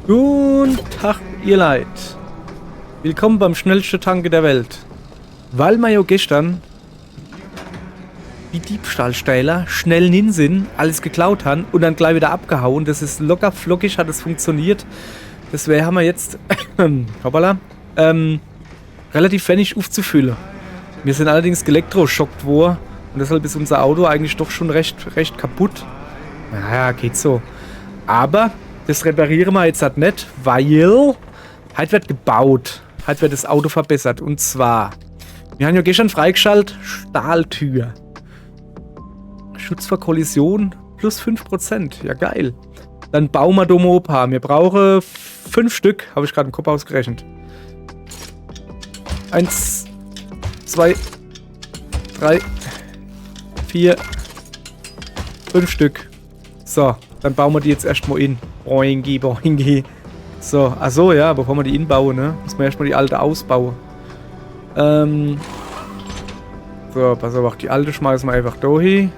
Guten Tag, ihr Leid. Willkommen beim schnellsten Tanke der Welt. Weil wir ja gestern die Diebstahlsteiler schnell hin sind, alles geklaut haben und dann gleich wieder abgehauen. Das ist locker flockig, hat es funktioniert. Deswegen haben wir jetzt hoppala, relativ wenig aufzufüllen. Wir sind allerdings elektroschockt worden und deshalb ist unser Auto eigentlich doch schon recht kaputt. Naja, geht so. Aber das reparieren wir jetzt halt nicht, weil heute wird gebaut. Heute wird das Auto verbessert. Und zwar, wir haben ja gestern freigeschaltet, Stahltür. Schutz vor Kollision plus 5%. Ja, geil. Dann bauen wir da mal ein paar. Wir brauchen 5 Stück. Habe ich gerade im Kopf ausgerechnet. 1, 2, 3, 4, 5 Stück. So, dann bauen wir die jetzt erstmal in. Boingi, boingi. So, achso, ja, bevor wir die inbauen, ne? Müssen wir erstmal die alte ausbauen. So, pass auf, die alte schmeißen wir einfach da hin.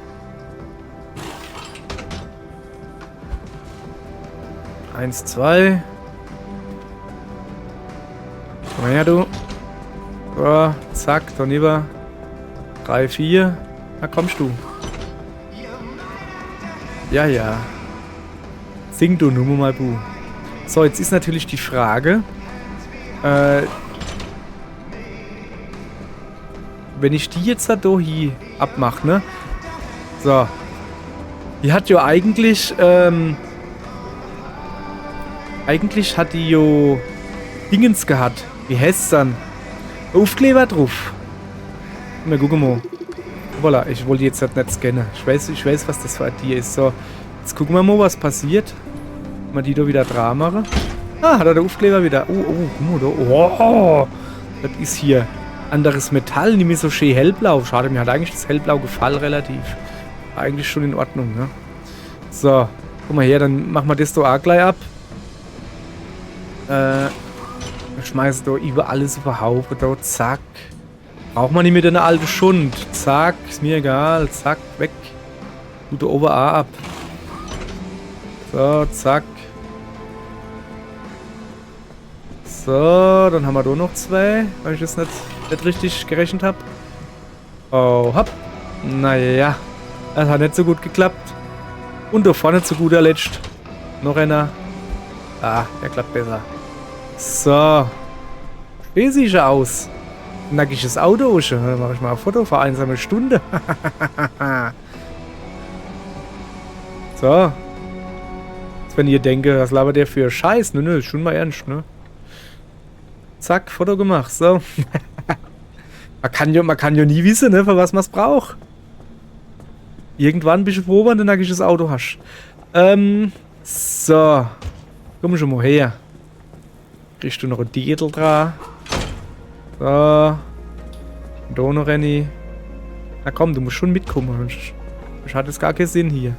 Eins, zwei. Komm her, du. So, zack, dann lieber. 3, 4. Na, kommst du. Ja, ja. Sing du nur mal, Bu. So, jetzt ist natürlich die Frage, wenn ich die jetzt da hier abmache, ne? So. Die hat ja eigentlich hat die jo Dingens gehabt. Wie heißt es dann? Aufkleber drauf. Na, guck mal. Voilà, ich wollte jetzt halt nicht scannen. Ich weiß, was das für ein Tier ist. So, jetzt gucken wir mal, was passiert. Mal die da wieder dran machen. Ah, hat er der Aufkleber wieder. Guck mal da. Oh, das ist hier anderes Metall, nicht mehr so schön hellblau. Schade, mir hat eigentlich das hellblau gefallen relativ. War eigentlich schon in Ordnung, ne? So, guck mal her, dann machen wir das da auch gleich ab. Wir schmeißen da über alles über Haufen. Da, zack. Braucht man nicht mit einer alten Schund. Zack, ist mir egal. Zack, weg. Tut da oben auch ab. So, zack. So, dann haben wir da noch 2, weil ich das nicht richtig gerechnet habe. Oh, hopp. Naja, das hat nicht so gut geklappt. Und da vorne zu guter Letzt noch einer. Ah, der klappt besser. So. Wie sieht er aus? Nackiges Auto. Dann mache ich mal ein Foto für einsame Stunde. So. Jetzt, wenn ihr denkt, was labert der für Scheiß? Nö, ist schon mal ernst, ne? Zack, Foto gemacht. So. man kann ja nie wissen, ne, für was man es braucht. Irgendwann bist du froh, wenn du ein nackiges Auto hast. So. Komm schon mal her. Kriegst du noch ein Titel dran. So. Und da noch eine. Na komm, du musst schon mitkommen. Sonst hat es gar keinen Sinn hier.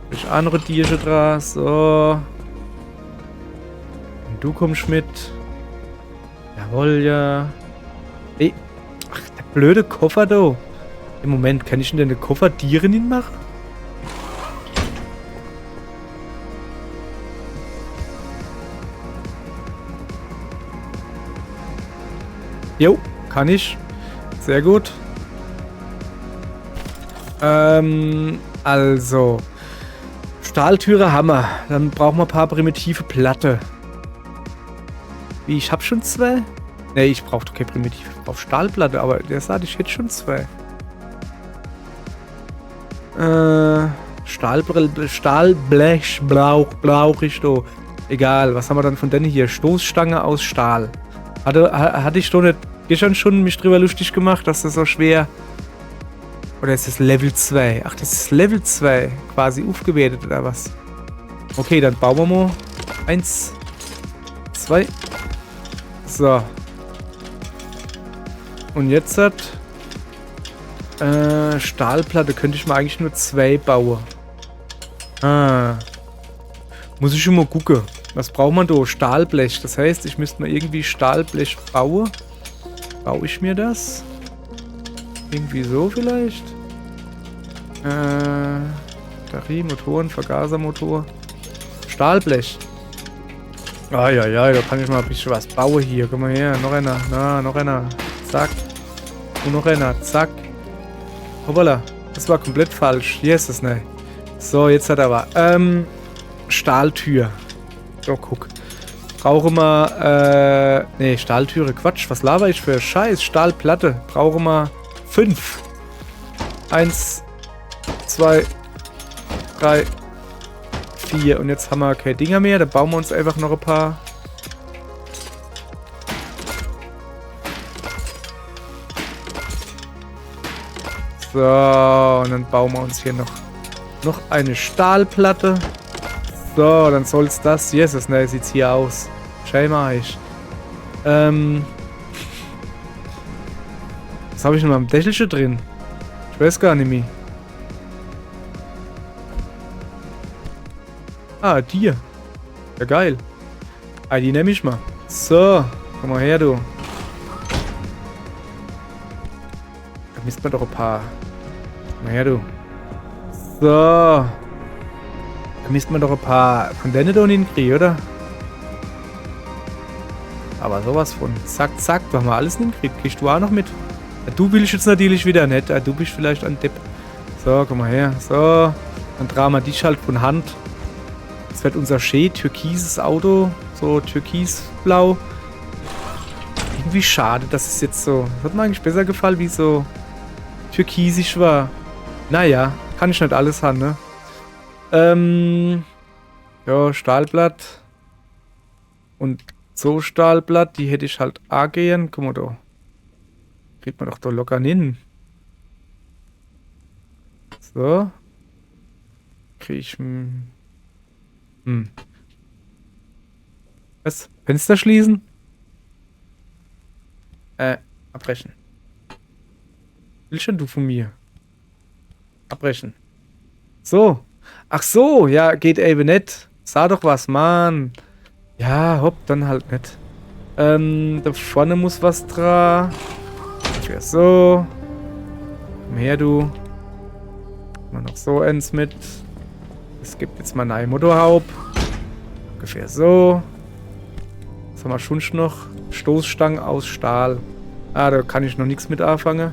Kriegst auch noch ein Tierchen dran. So. Und du kommst mit. Jawohl, ja. Ey. Ach, der blöde Koffer da. Im Moment, kann ich denn den Koffer Tieren hinmachen? Jo, kann ich. Sehr gut. Also. Stahltüre haben wir. Dann brauchen wir ein paar primitive Platte. Wie, ich hab schon 2? Ne, ich brauche doch keine primitive. Ich brauche Stahlplatte, aber der sagt, ich hätte schon 2. Stahlblech brauch ich da. Egal, was haben wir dann von denen hier? Stoßstange aus Stahl. Hatte ich doch nicht gestern schon mich drüber lustig gemacht, dass das so schwer... Oder ist das Level 2? Ach, das ist Level 2. Quasi aufgewertet oder was? Okay, dann bauen wir mal. 1, 2. So. Und jetzt hat... Stahlplatte könnte ich mal eigentlich nur 2 bauen. Ah. Muss ich schon mal gucken. Was braucht man da? Stahlblech. Das heißt, ich müsste mal irgendwie Stahlblech bauen. Baue ich mir das? Irgendwie so vielleicht? Batterie, Motoren, Vergasermotor. Stahlblech. Ah, ja, ja, da kann ich mal ein bisschen was bauen hier. Komm mal her, noch einer. Na, noch einer. Zack. Und noch einer. Zack. Hoppala. Das war komplett falsch. Hier ist es nicht. So, jetzt hat er aber. Stahltür. So, guck. Brauchen wir, nee, Stahltüre. Quatsch, was laber ich für Scheiß? Stahlplatte. Brauchen wir 5. 1, 2, 3, 4. Und jetzt haben wir keine Dinger mehr. Da bauen wir uns einfach noch ein paar. So, und dann bauen wir uns hier noch eine Stahlplatte. So, dann soll's das. Jesus, ne, sieht's hier aus. Scheinbar ich. Was habe ich noch am Dächelchen drin? Ich weiß gar nicht mehr. Ah, dir. Ja, geil. Ah, die nehme ich mal. So, komm mal her, du. Da misst man doch ein paar. Komm mal her, du. So. Da misst man doch ein paar von denen da hinkriegen, oder? Aber sowas von. Zack, zack. Da haben wir alles hinkriegt. Kriegst du auch noch mit? Ja, du willst jetzt natürlich wieder nicht. Ja, du bist vielleicht ein Depp. So, komm mal her. So. Dann drehen wir dich halt von Hand. Das wird unser schön türkises Auto. So türkisblau. Irgendwie schade, dass es jetzt so... Das hat mir eigentlich besser gefallen, wie so türkisisch war. Naja, kann ich nicht alles haben, ne? Ja, Stahlblatt. Und so Stahlblatt, die hätte ich halt auch gern. Guck mal da. Kriegt man doch da locker hin. So. Krieg ich... Was? Fenster schließen? Abbrechen. Willst schon du von mir? Abbrechen. So. Ach so, ja, geht eben nicht. Sag doch was, Mann. Ja, hopp, dann halt nicht. Da vorne muss was dran. Ungefähr so. Komm her, du. Mal noch so eins mit. Es gibt jetzt mal ein neue Motorhaupt. Ungefähr so. Was haben wir schon noch? Stoßstangen aus Stahl. Ah, da kann ich noch nichts mit anfangen.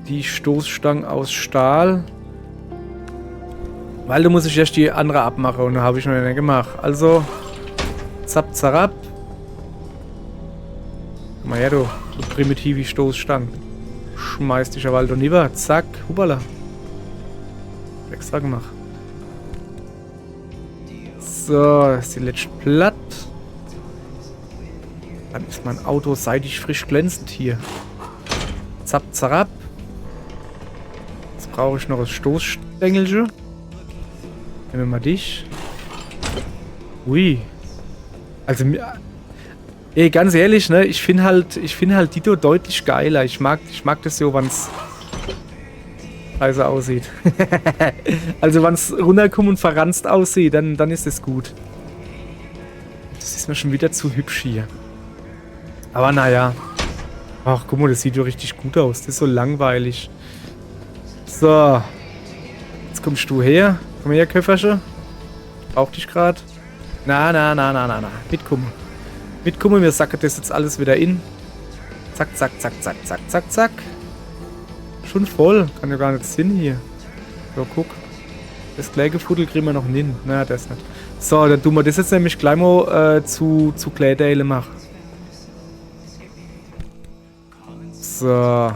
Die Stoßstangen aus Stahl. Weil da muss ich erst die andere abmachen und da habe ich noch nicht gemacht. Also, zapp, zarab. Komm mal her, du primitive Stoßstangen. Schmeiß dich ja Wald und lieber. Zack, hubala. Extra gemacht. So, das ist die letzte Platt. Dann ist mein Auto seitig frisch glänzend hier. Zapp, zarab. Jetzt brauche ich noch das Stoßstängelchen. Nehmen wir mal dich. Ui. Also, ey, ganz ehrlich, ne, ich finde halt Dito deutlich geiler. Ich mag das so, wann's scheiße aussieht. Also, wann's runterkommt und verranzt aussieht, dann ist es gut. Das ist mir schon wieder zu hübsch hier. Aber naja. Ach, guck mal, das sieht ja richtig gut aus. Das ist so langweilig. So. Jetzt kommst du her. Komm her, Köfferchen. Brauch dich gerade. Na. Mitkommen. Mitkommen, wir sacken das jetzt alles wieder in. Zack, zack, zack, zack, zack, zack, zack. Schon voll. Kann ja gar nicht Sinn hier. So, guck. Das Klägefuddel kriegen wir noch hin. Naja, das nicht. So, dann tun wir das jetzt nämlich gleich mal zu Klädeile machen. So.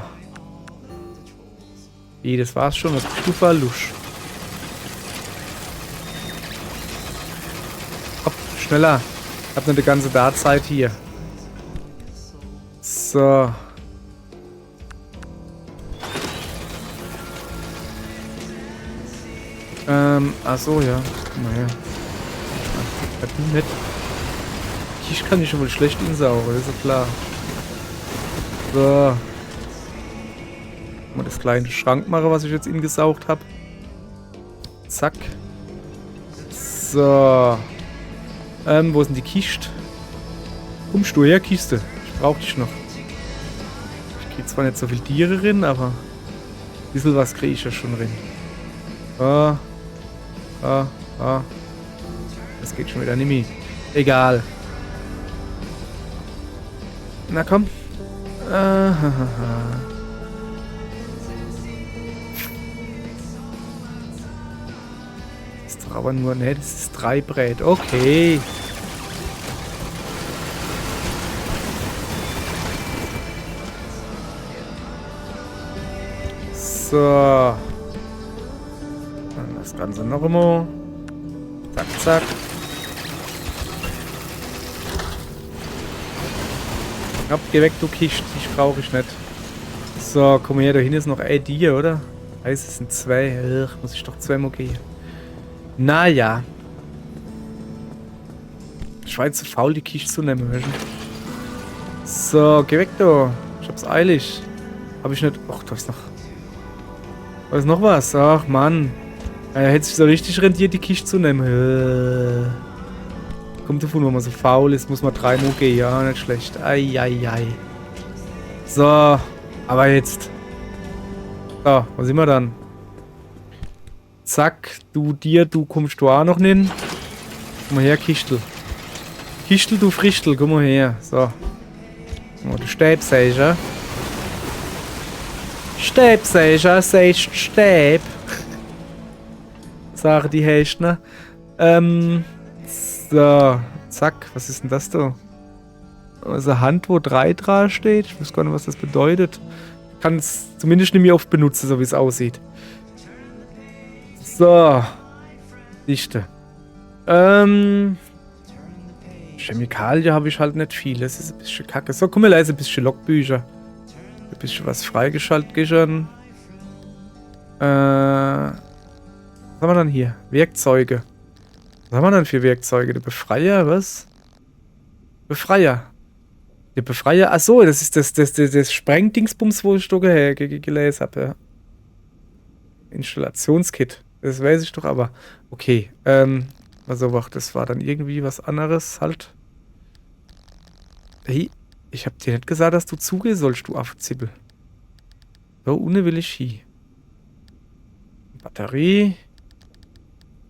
Das war's schon. Was bist du für ein Lusch? Hopp, schneller. Ich hab nicht die ganze Dartzeit hier. So. Achso, ja. Guck mal her. Nicht. Kisch kann ich schon mal schlecht insaugen, das ist ja klar. So. Mal das kleine Schrank machen, was ich jetzt ingesaugt habe. Zack. So. Wo ist denn die Kiste? Kommst du her, Kiste? Ich brauch dich noch. Ich krieg zwar nicht so viel Tiere drin, aber ein bisschen was kriege ich ja schon drin. Das geht schon wieder nicht mehr. Egal. Na komm. Das ist doch aber nur, ne, das ist 3 Brett. Okay. So. Dann das Ganze noch immer. Zack, zack. Ab, geh weg, du Kiste. Dich brauche ich nicht. So, komm her, da hinten ist noch die, oder? Heißt, es sind 2. Muss ich doch 2 mal gehen. Naja. Ich war jetzt zu faul, die Kiste zu nehmen. So, geh weg, du. Ich hab's eilig. Hab ich nicht. Ach, da ist noch. Da ist noch was. Ach, Mann. Hätte sich so richtig rentiert, die Kiste zu nehmen. Kommt davon, wenn man so faul ist, muss man 3 Mal gehen. Ja, nicht schlecht. Eieiei. So, aber jetzt. So, wo sind wir dann? Zack, du kommst du auch noch hin. Komm mal her, Kistel. Kistel, du Frichtel, komm mal her. So. Oh, der Stäbsäger. Stäbsäger, sagst Stäb. Sagen die Häschner. So, zack, was ist denn das da? Also eine Hand, wo 3 dran steht. Ich weiß gar nicht, was das bedeutet. Ich kann es zumindest nicht mehr oft benutzen, so wie es aussieht. So. Dichte. Chemikalien habe ich halt nicht viel. Das ist ein bisschen kacke. So, komm mal leise, ein bisschen Logbücher. Ein bisschen was freigeschaltet gestern. Was haben wir dann hier? Werkzeuge. Was haben wir dann für Werkzeuge? Der Befreier, was? Befreier. Der Befreier, achso, das ist das Sprengdingsbums, wo ich da gelesen habe, ja. Installationskit. Das weiß ich doch aber. Okay, also wach, das war dann irgendwie was anderes halt. Hey, ich hab dir nicht gesagt, dass du zugehen sollst, du Affenzippel. So, ohne will ich hier. Batterie.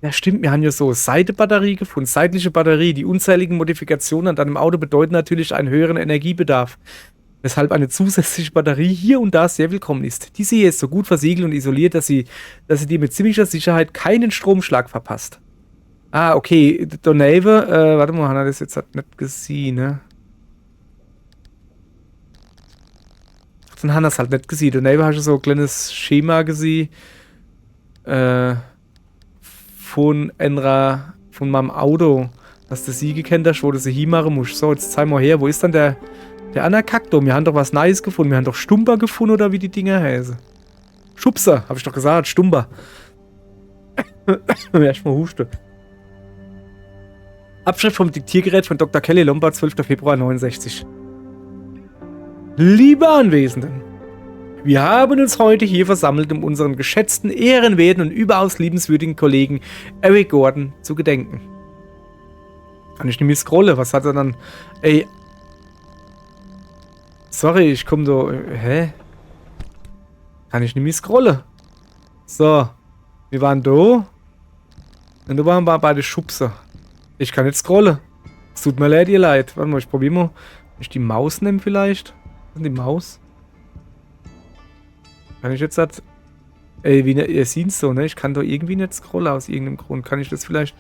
Ja, stimmt, wir haben ja so Seitenbatterie gefunden, seitliche Batterie. Die unzähligen Modifikationen an deinem Auto bedeuten natürlich einen höheren Energiebedarf, weshalb eine zusätzliche Batterie hier und da sehr willkommen ist. Diese hier ist so gut versiegelt und isoliert, dass sie dir mit ziemlicher Sicherheit keinen Stromschlag verpasst. Ah, okay, Donave, warte mal, hat er das jetzt halt nicht gesehen, ne? Dann hat er es halt nicht gesehen. Donave hast du so ein kleines Schema gesehen, von meinem Auto, dass du sie gekannt hast, wo du sie hinmachen musst. So, jetzt zeig mal her, wo ist dann der Anakakto? Wir haben doch was Neues gefunden. Wir haben doch Stumper gefunden, oder wie die Dinger heißen. Schubser, habe ich doch gesagt, Stumper. Erstmal huste. Abschrift vom Diktiergerät von Dr. Kelly Lombard, 12. Februar 69. Liebe Anwesenden, wir haben uns heute hier versammelt, um unseren geschätzten, ehrenwerten und überaus liebenswürdigen Kollegen Eric Gordon zu gedenken. Kann ich nicht mehr scrollen? Was hat er dann? Ey. Sorry, ich komme da. Hä? Kann ich nicht mehr scrollen? So. Wir waren da. Und da waren wir bei den Schubser. Ich kann nicht scrollen. Es tut mir leid, ihr Leid. Warte mal, ich probiere mal. Wenn ich die Maus nehme vielleicht. Was ist die Maus? Kann ich jetzt halt. Ey, wie ihr seht so, ne? Ich kann da irgendwie nicht scrollen aus irgendeinem Grund. Kann ich das vielleicht.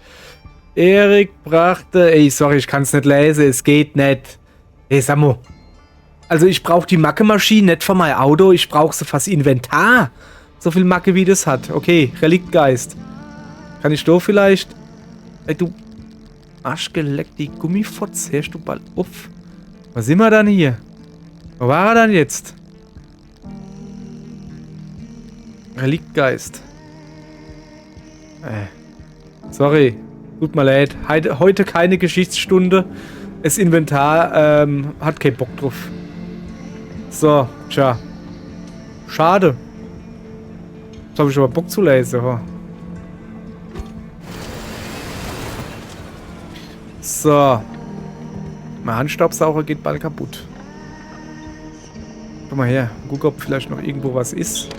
Erik brachte. Ey, sorry, ich kann es nicht lesen. Es geht nicht. Ey, sag mal. Also, ich brauche die Macke-Maschine nicht für mein Auto. Ich brauche sie fürs Inventar. So viel Macke, wie das hat. Okay, Reliktgeist. Kann ich da vielleicht. Ey, du. Arschgeleckt, die Gummifotz. Hörst du bald auf? Was sind wir dann hier? Wo war er dann jetzt? Reliktgeist. Sorry. Tut mir leid. Heute keine Geschichtsstunde. Das Inventar hat keinen Bock drauf. So, tja. Schade. Jetzt habe ich aber Bock zu lesen. Oh. So. Mein Handstaubsauger geht bald kaputt. Komm mal her. Guck, ob vielleicht noch irgendwo was ist.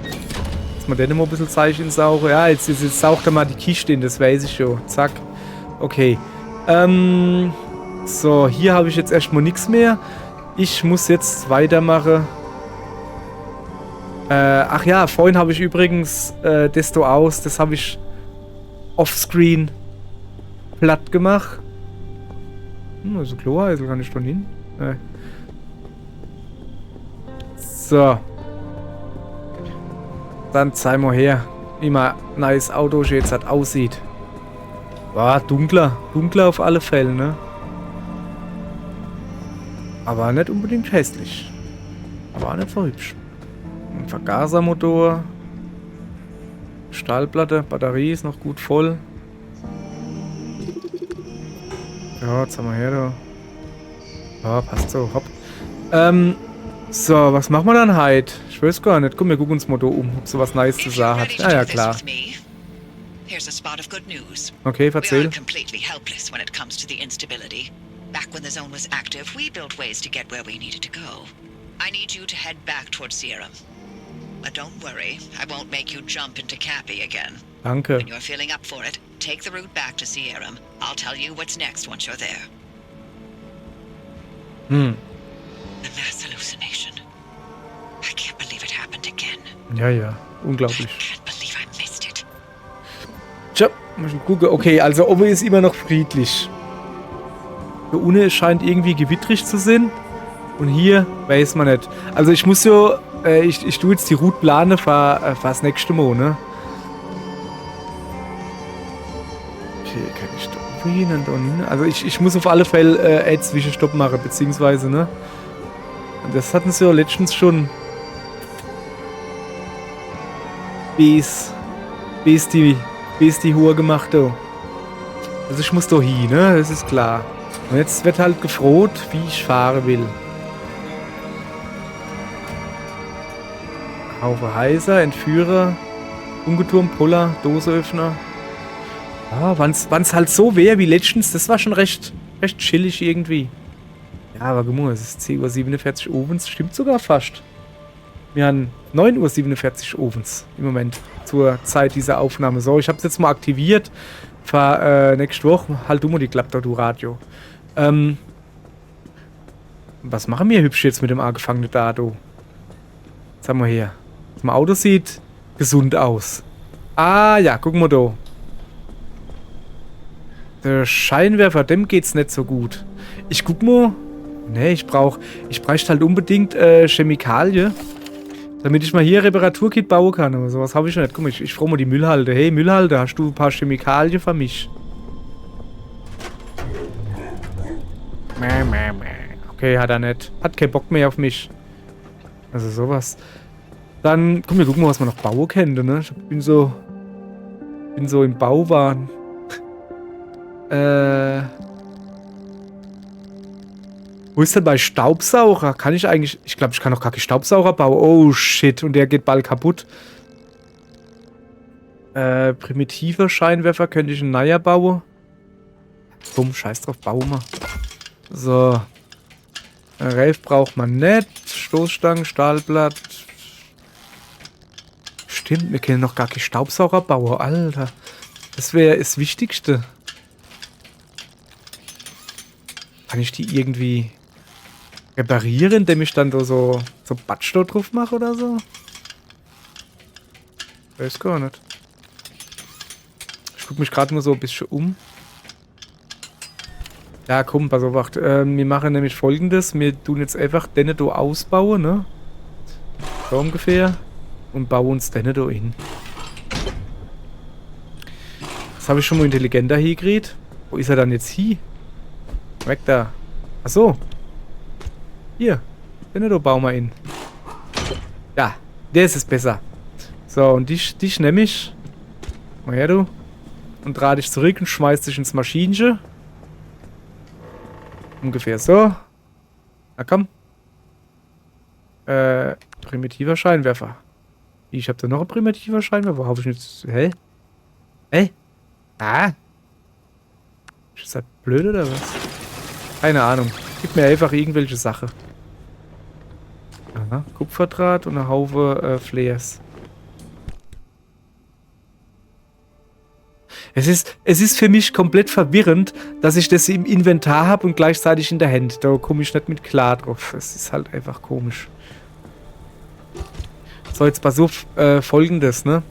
Dass man den immer ein bisschen Zeichen sauge. Ja, jetzt saugt er mal die Kiste in, das weiß ich schon. Zack. Okay. So, hier habe ich jetzt erstmal nichts mehr. Ich muss jetzt weitermachen. Ach ja, vorhin habe ich übrigens Desto aus. Das habe ich offscreen platt gemacht. Also Kloheisel kann ich schon hin. So. Dann zeig mal her, wie mein neues Auto jetzt halt aussieht. War dunkler. Dunkler auf alle Fälle, ne? Aber nicht unbedingt hässlich. Aber auch nicht so hübsch. Ein Vergasermotor. Stahlplatte, Batterie ist noch gut voll. Ja, jetzt haben wir her da. Ja, passt so, hopp. So, was machen wir dann heute? Ich weiß gar nicht. Komm, wir gucken uns Motor um, ob so was Nice zu sagen hat. Ja, klar. Okay, erzähl. We are completely helpless when it comes to the instability. Back when the zone was active, we built ways to get where we needed to go. I need you to head back towards Sierra. But don't worry, I won't make you jump into Cappy again. Danke. When you're feeling up for it, take the route back to Sierra. I'll tell you what's next once you're there. The mass hallucination. I can't believe it happened again. Ja, unglaublich. I can't believe I missed it. Tja, muss ich gucken. Okay, also oben ist immer noch friedlich. Hier unten scheint irgendwie gewittrig zu sein. Und hier weiß man nicht. Also ich muss so, ich tue jetzt die Route planen für das nächste Mal, ne? Okay, kann ich da hin und da hin? Also ich muss auf alle Fälle Zwischenstopp machen, beziehungsweise, ne? Und das hatten sie ja letztens schon bis die Hohe gemacht, oh. Also ich muss da hin, ne? Das ist klar. Und jetzt wird halt gefroht, wie ich fahren will. Haufe Heiser, Entführer, Ungeturm, Puller, Doseöffner. Ja, wann's halt so wäre wie letztens, das war schon recht chillig irgendwie. Ja, aber guck mal, es ist 10:47 Uhr Ovens, stimmt sogar fast. Wir haben 9:47 Uhr Ovens im Moment zur Zeit dieser Aufnahme. So, ich habe es jetzt mal aktiviert. Für nächste Woche. Halt du mal die Klappe da, du Radio. Was machen wir hübsch jetzt mit dem angefangenen Dato? Jetzt haben wir hier. Das Auto sieht gesund aus. Ah ja, guck mal da. Der Scheinwerfer, dem geht's nicht so gut. Ich guck mal. Ne, ich bräuchte halt unbedingt Chemikalien, damit ich mal hier Reparaturkit bauen kann. Aber sowas habe ich noch nicht. Guck mal, ich frage mal die Müllhalde. Hey Müllhalde, hast du ein paar Chemikalien für mich? Okay, hat er nicht. Hat keinen Bock mehr auf mich. Also sowas. Dann, komm, wir gucken mal, was man noch bauen könnte, ne? Ich bin so im Bauwahn. Wo ist denn bei Staubsauger? Kann ich eigentlich... Ich glaube, ich kann noch gar keinen Staubsauger bauen. Oh, shit. Und der geht bald kaputt. Primitiver Scheinwerfer könnte ich einen neuer bauen. Bumm, scheiß drauf, bauen wir. So. Reif braucht man nicht. Stoßstangen, Stahlblatt. Stimmt, wir können noch gar keinen Staubsauger bauen. Alter. Das wäre das Wichtigste. Kann ich die irgendwie reparieren, indem ich dann so Batsch da drauf mache oder so? Weiß gar nicht. Ich gucke mich gerade mal so ein bisschen um. Ja, komm, pass auf, wacht. Wir machen nämlich Folgendes. Wir tun jetzt einfach den da ausbauen, ne? So ungefähr. Und bauen uns den da hin. Das habe ich schon mal intelligenter hingekriegt. Wo ist er dann jetzt hier? Weg da. Achso. Hier. Den da bauen wir ihn. Ja, der ist es besser. So, und dich nehme ich. Mal her, du. Und dreh dich zurück und schmeiß dich ins Maschinchen. Ungefähr so. Na komm. Primitiver Scheinwerfer. Ich habe da noch einen primitiver Scheinwerfer. Habe ich nicht... Hä? Hä? Ah? Ist das blöd oder was? Keine Ahnung. Gib mir einfach irgendwelche Sache. Aha. Kupferdraht und eine Haufe Flares. Es ist für mich komplett verwirrend, dass ich das im Inventar habe und gleichzeitig in der Hand. Da komme ich nicht mit klar drauf. Es ist halt einfach komisch. So, jetzt pass auf, Folgendes, ne?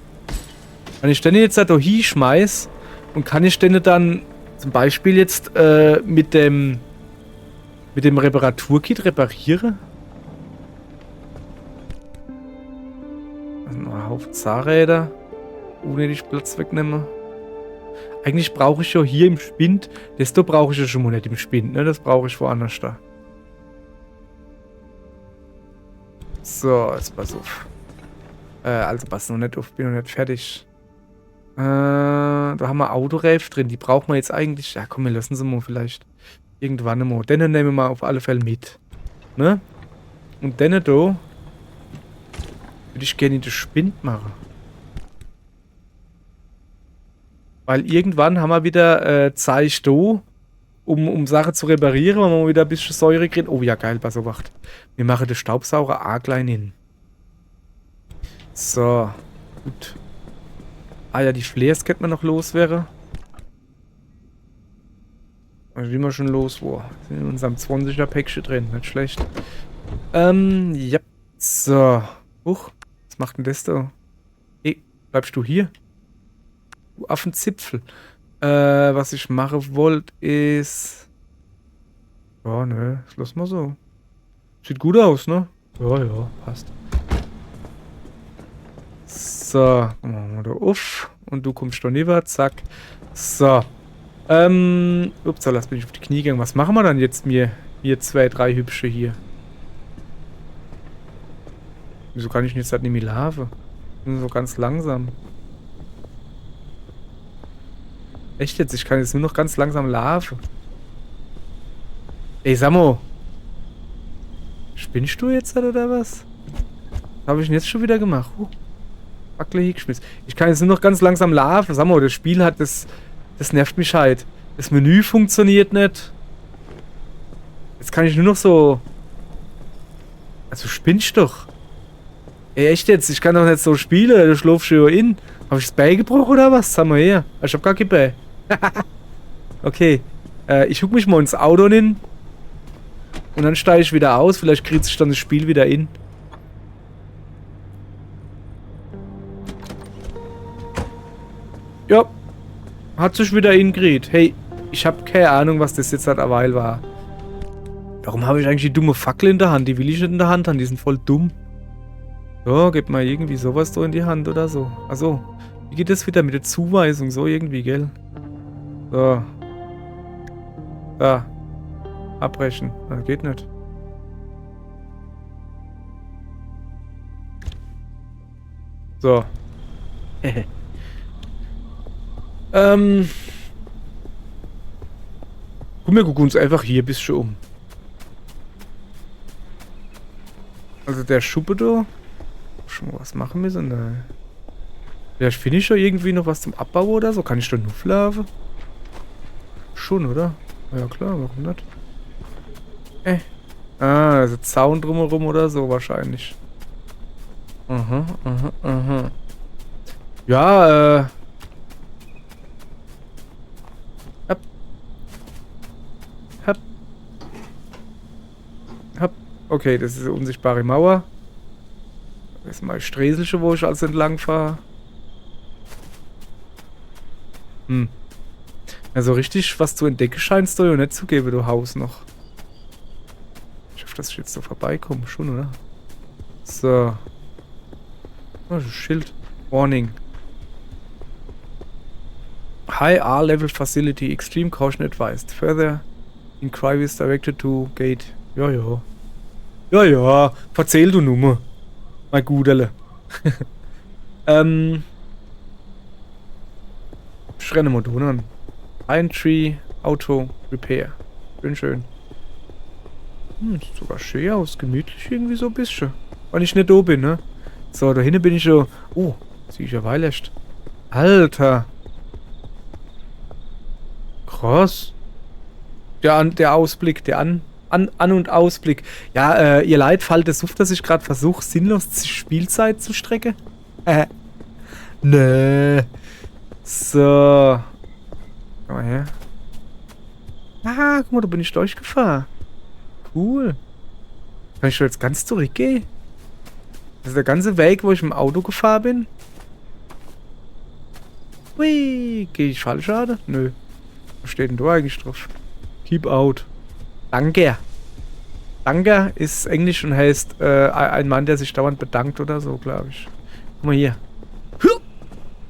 Wenn ich den jetzt da hier schmeiß und kann ich den dann zum Beispiel jetzt mit dem Reparaturkit reparieren? Also noch ein Haufen Zahnräder. Unnötig Platz wegnehmen. Eigentlich brauche ich ja hier im Spind. Das da brauche ich ja schon mal nicht im Spind, ne? Das brauche ich woanders da. So, jetzt pass auf. Also pass noch nicht auf, bin noch nicht fertig. Da haben wir Autoreif drin. Die brauchen wir jetzt eigentlich. Ja, komm, wir lassen sie mal vielleicht irgendwann mal. Den nehmen wir auf alle Fälle mit. Ne? Und den da würde ich gerne in den Spind machen. Weil irgendwann haben wir wieder Zeit da, um Sachen zu reparieren, wenn wir wieder ein bisschen Säure kriegen. Oh ja, geil, pass auf, wacht. Wir machen den Staubsauger auch klein hin. So, gut. Ah ja, die Flares könnte man noch loswerden. Also wie wir schon los war. Sind in unserem 20er Päckchen drin, nicht schlecht. Ja. So. Huch, was macht denn das da? Hey, bleibst du hier? Du Affenzipfel. Was ich machen wollte ist... Ja, ne, das lassen wir so. Sieht gut aus, ne? Ja, ja, passt. So, machen wir da auf. Und du kommst da rüber, zack. So. Ups, lass mich auf die Knie gehen. Was machen wir dann jetzt mir? Hier 2, 3 hübsche hier. Wieso kann ich jetzt halt nicht mehr laufen? Nur so ganz langsam. Echt jetzt? Ich kann jetzt nur noch ganz langsam laufen. Ey, Samo. Spinnst du jetzt oder was? Was habe ich denn jetzt schon wieder gemacht? Wackler hier geschmissen. Ich kann jetzt nur noch ganz langsam laufen. Samo, das Spiel hat das... Das nervt mich halt. Das Menü funktioniert nicht. Jetzt kann ich nur noch so... Also spinnst doch. Ey, echt jetzt? Ich kann doch nicht so spielen. Du schläfst schon in. Hab ich das Bein gebrochen oder was? Sag mal her. Ich hab gar kein Bein. Okay. Ich huck mich mal ins Auto hin. Und dann steige ich wieder aus. Vielleicht kriegt sich dann das Spiel wieder in. Ja. Hat sich wieder hingekriegt. Hey, ich habe keine Ahnung, was das jetzt halt eine Weile war. Warum habe ich eigentlich die dumme Fackel in der Hand? Die will ich nicht in der Hand haben. Die sind voll dumm. So, gib mal irgendwie sowas so in die Hand oder so. Achso. Wie geht das wieder mit der Zuweisung? So irgendwie, gell? So. Da. Abbrechen. Das geht nicht. So. Komm, wir gucken uns einfach hier ein bisschen um. Also der Schuppe da. Schon mal was machen müssen, ne? Vielleicht finde ich schon irgendwie noch was zum Abbau oder so. Kann ich da Nuff laufen? Schon, oder? Ja klar, warum nicht? Ah, also Zaun drumherum oder so wahrscheinlich. Aha, aha, aha. Ja, Okay, das ist eine unsichtbare Mauer. Das ist mal Sträselsche, wo ich also entlang fahre. Also richtig was zu entdecken scheint es da ja nicht zu geben, du Haus noch. Ich hoffe, dass ich jetzt so vorbeikomme. Schon, oder? So. Oh, das ist ein Schild. Warning. High R-Level Facility. Extreme Caution advised. Further inquiries directed to Gate. Ja, ja. Ja, ja. Verzähl du Nummer. Mein Guderle. Schrenne Modulen. Pine Tree Auto Repair. Schön, schön. Sieht sogar schön aus. Gemütlich irgendwie so ein bisschen. Weil ich nicht da bin, ne? So, da hinten bin ich schon... Oh, sehe ich ja weilerst. Alter. Krass. Der Ausblick, der An- und Ausblick. Ja, ihr Leid, fällt es auf, dass ich gerade versuche, sinnlos die Spielzeit zu strecken? Nee. So. Komm mal her. Ah, guck mal, da bin ich durchgefahren. Cool. Kann ich schon jetzt ganz zurückgehen? Das ist der ganze Weg, wo ich im Auto gefahren bin. Hui, gehe ich Fallschade? Nö. Was steht denn da eigentlich drauf? Keep out. Danke. Danke ist Englisch und heißt ein Mann, der sich dauernd bedankt oder so, glaube ich. Guck mal hier.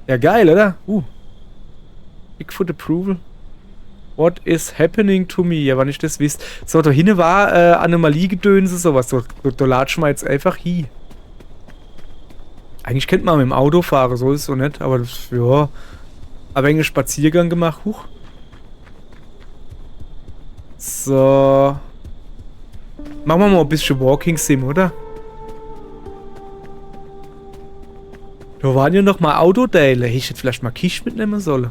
Ja, geil, oder? Bigfoot Approval. What is happening to me? Ja, wenn ich das wisst. So, da hinten war Anomalie-Gedönse, sowas. Da latschen wir jetzt einfach hin. Eigentlich könnte man mit dem Auto fahren, so ist es so nicht. Aber das, ja. Aber einen Spaziergang gemacht. Huch. So. Machen wir mal ein bisschen Walking Sim, oder? Da waren ja noch mal Autoteile. Ich hätte vielleicht mal Kiste mitnehmen sollen.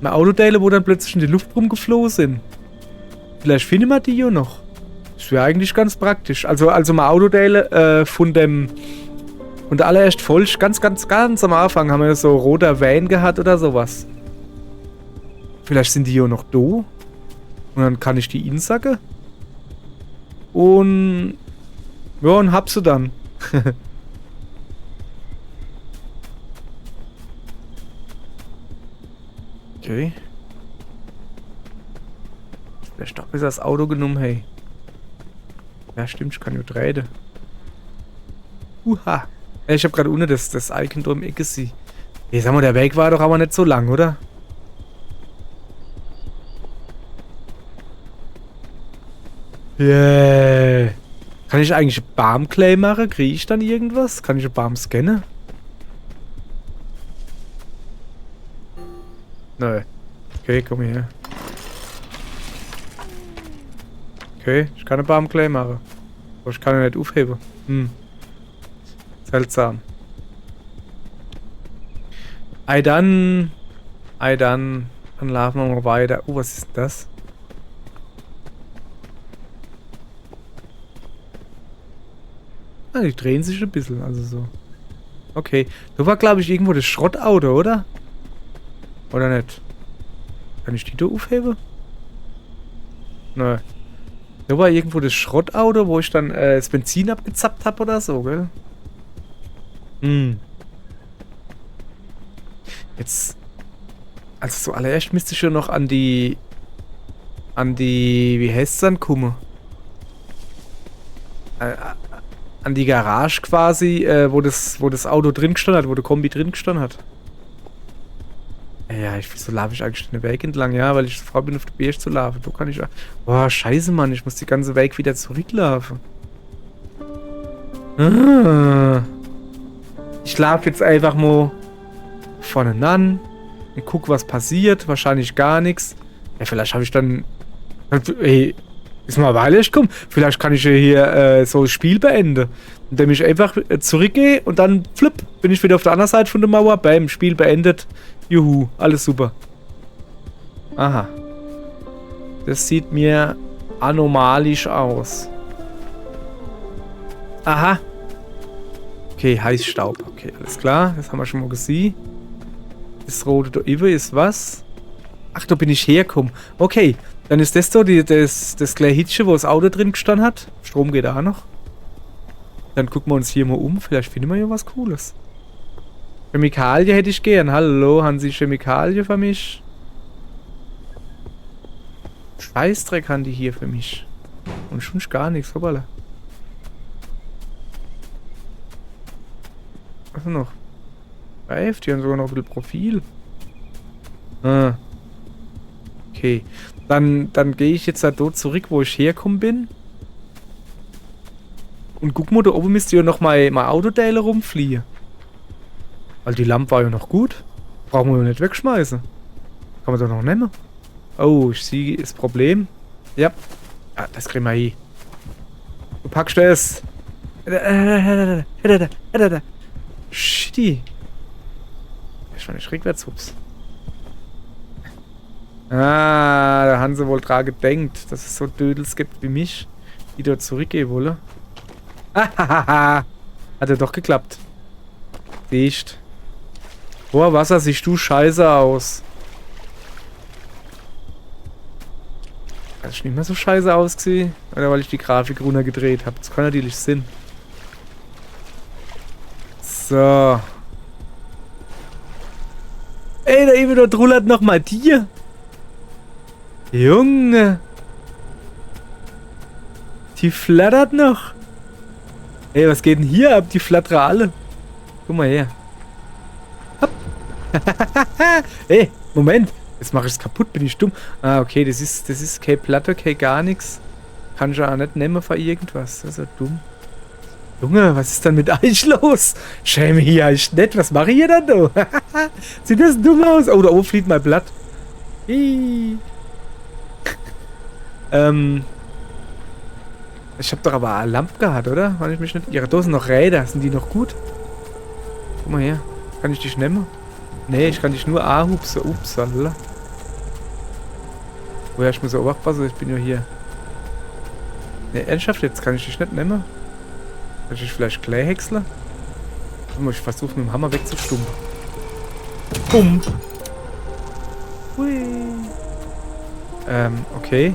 Mal Autoteile, wo dann plötzlich in die Luft rumgeflogen sind. Vielleicht finden wir die ja noch. Das wäre eigentlich ganz praktisch. Also mal Autoteile von der allererst Folge, ganz am Anfang haben wir so roter Van gehabt oder sowas. Vielleicht sind die ja noch da. Und dann kann ich die insacken. Und ja, und hab sie dann. Okay. Vielleicht doch besser das Auto genommen, hey. Ja, stimmt, ich kann nicht reden. Ja, ich habe gerade unten das Icon drum Ecke gesehen. Hey, sag mal, der Weg war doch aber nicht so lang, oder? Yeah. Kann ich eigentlich Barmclay machen? Kriege ich dann irgendwas? Kann ich Barm scannen? Nö. Okay, komm her. Okay, ich kann einen Barmclay machen. Aber ich kann ihn nicht aufheben. Seltsam. Dann laufen wir mal weiter. Oh, was ist denn das? Ah, die drehen sich ein bisschen, also so. Okay. Da war, glaube ich, irgendwo das Schrottauto, oder? Oder nicht? Kann ich die da aufheben? Nö. Da war irgendwo das Schrottauto, wo ich dann das Benzin abgezappt habe oder so, gell? Jetzt. Also zuallererst müsste ich ja noch an die. Wie heißt es dann, kommen? An die Garage quasi, wo das Auto drin gestanden hat, wo der Kombi drin gestanden hat. Ja, wieso laufe ich eigentlich den Weg entlang? Ja, weil ich so Frau bin, auf der Berg zu laufen. Da kann ich. Boah, scheiße, Mann, ich muss die ganze Weg wieder zurücklaufen. Ich laufe jetzt einfach mal vorne an und guck, was passiert. Wahrscheinlich gar nichts. Ja, vielleicht habe ich dann. Hey, ist mal weil ich komme. Vielleicht kann ich ja hier so das Spiel beenden. Indem ich einfach zurückgehe und dann flipp, bin ich wieder auf der anderen Seite von der Mauer. Bam, Spiel beendet. Juhu, alles super. Aha. Das sieht mir anomalisch aus. Aha. Okay, Heißstaub. Okay, alles klar. Das haben wir schon mal gesehen. Das rote da über ist was? Ach, da bin ich hergekommen. Okay, dann ist das so das kleine Hitche, wo das Auto drin gestanden hat. Strom geht auch noch. Dann gucken wir uns hier mal um. Vielleicht finden wir ja was Cooles. Chemikalie hätte ich gern. Hallo, haben Sie Chemikalie für mich? Scheißdreck haben die hier für mich. Und schon gar nichts. Hoppala. Was ist noch? Reif, die haben sogar noch ein bisschen Profil. Okay. Dann gehe ich jetzt da dort zurück, wo ich hergekommen bin. Und guck mal, da oben müsste ja noch mal Autoteile rumfliehen. Weil die Lampe war ja noch gut. Brauchen wir ja nicht wegschmeißen. Kann man doch noch nehmen. Oh, ich sehe das Problem. Ja. Ah, das kriegen wir hin. Du packst das. Shitty. Ich war nicht rückwärts, ups. Ah, da haben sie wohl dran gedenkt, dass es so Dödels gibt wie mich, die dort zurückgehen wollen. Hahaha. Hat ja doch geklappt. Dicht. Boah, Wasser, siehst du scheiße aus. Hat es nicht mehr so scheiße ausgesehen? Oder weil ich die Grafik runtergedreht habe? Das kann natürlich Sinn. So. Ey, da eben dort rullert noch mal Tier. Junge. Die flattert noch. Ey, was geht denn hier ab? Die flattern alle. Guck mal her. Hopp. Ey, Moment. Jetzt mache ich es kaputt, bin ich dumm. Ah, okay, das ist keine Platte, kein gar nichts. Kann ich auch nicht nehmen für irgendwas. Das ist ja dumm. Junge, was ist denn mit euch los? Schäme hier euch nicht. Was mache ich hier dann da? Sieht das dumm aus? Oh, da oben fliegt mein Blatt. Ich habe doch aber eine Lampe gehabt, oder? Wenn ich mich nicht irre. Da sind noch Räder. Sind die noch gut? Guck mal her. Kann ich dich nehmen? Nee, ich kann dich nur anhupsen. Ups, Allah. Woher, ich muss auch aufpassen, ich bin ja hier. Ne, ernsthaft, jetzt kann ich dich nicht nehmen. Kann ich dich vielleicht gleich häckseln? Ich versuche mit dem Hammer wegzustummen. Bumm. Hui. Okay.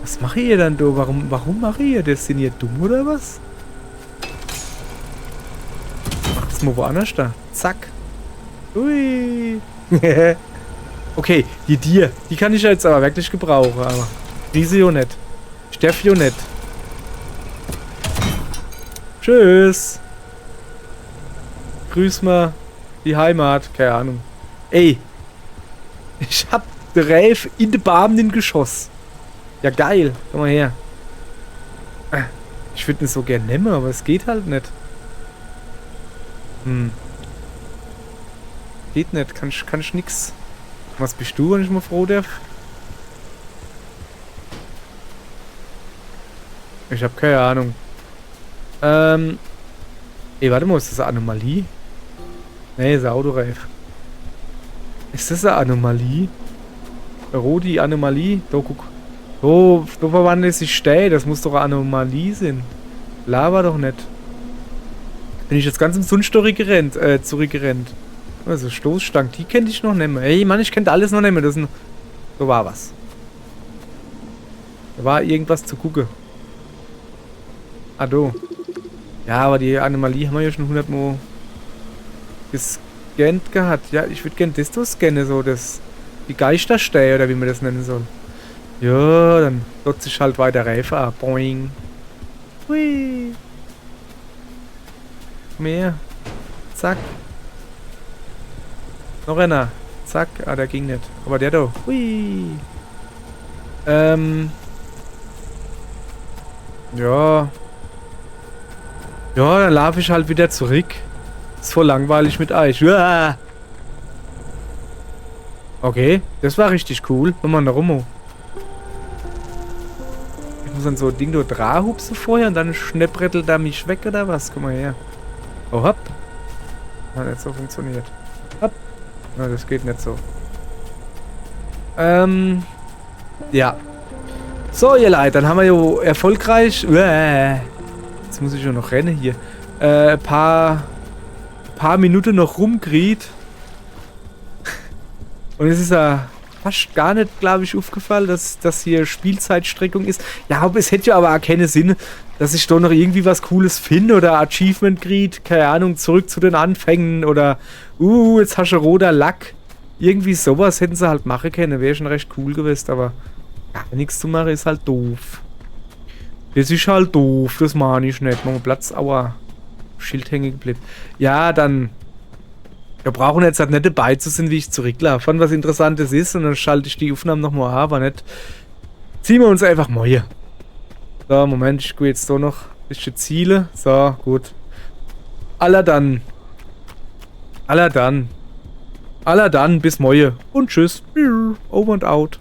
Was mache ihr dann da? Warum mache ihr das? Sind ihr dumm oder was? Mach das mal woanders da. Zack. Hui. Okay, die kann ich jetzt aber wirklich gebrauchen, aber Risio nicht. Steffio nicht. Tschüss. Grüß mal die Heimat. Keine Ahnung. Ey. Ich hab den Rave in den Barmen Geschoss. Ja, geil. Komm mal her. Ich würde ihn so gern nehmen, aber es geht halt nicht. Geht nicht. Kann ich nix. Was bist du, wenn ich mal froh darf? Ich habe keine Ahnung. Ey, warte mal, ist das eine Anomalie? Nee, ist ein Autoreif. Ist das eine Anomalie? Rodi Anomalie? Da guck. Da verwandelt sich Stell. Das muss doch eine Anomalie sein. Lava doch nicht. Bin ich jetzt ganz im Sundstory zurückgerannt. Also Stoßstange, die kennt ich noch nicht mehr. Ey, Mann, ich kennt alles noch nicht mehr. So war was. Da war irgendwas zu gucken. Ah, do. Ja, aber die Anomalie haben wir ja schon 100 Mal gescannt gehabt. Ja, ich würde gerne das da scannen, so die Geisterstäbe, oder wie man das nennen soll. Ja, dann dort sich halt weiter Reife ab. Boing. Hui. Mehr. Zack. Noch einer. Zack. Ah, der ging nicht. Aber der da. Hui. Ja. Ja, dann laufe ich halt wieder zurück. Ist voll langweilig mit euch. Uah. Okay, das war richtig cool. Wenn man da rum. Ich muss dann so ein Ding da drahupsen vorher und dann schnäpprättelt er mich weg oder was? Guck mal her. Oh, hopp. Hat nicht so funktioniert. Hopp. Na, das geht nicht so. Ja. So, ihr Leute, dann haben wir ja erfolgreich. Jetzt muss ich ja noch rennen hier. Paar Minuten noch rumgeriet. Und es ist ja fast gar nicht, glaube ich, aufgefallen, dass das hier Spielzeitstreckung ist. Ja, aber es hätte ja aber auch keine Sinn, dass ich da noch irgendwie was Cooles finde oder Achievement kriege. Keine Ahnung, zurück zu den Anfängen oder jetzt hast du roter Lack. Irgendwie sowas hätten sie halt machen können. Wäre schon recht cool gewesen, aber gar nichts zu machen ist halt doof. Das ist halt doof, das meine ich nicht. Machen wir Platz, aua. Schild hängen geblieben. Ja, dann. Wir brauchen jetzt halt nicht dabei zu sein, wie ich zurücklaufe. Wenn was Interessantes ist und dann schalte ich die Aufnahmen nochmal an, aber nicht. Ziehen wir uns einfach mal hier. So, Moment, ich gehe jetzt da noch ein bisschen Ziele. So, gut. Aller dann, bis morgen. Und tschüss. Over and out.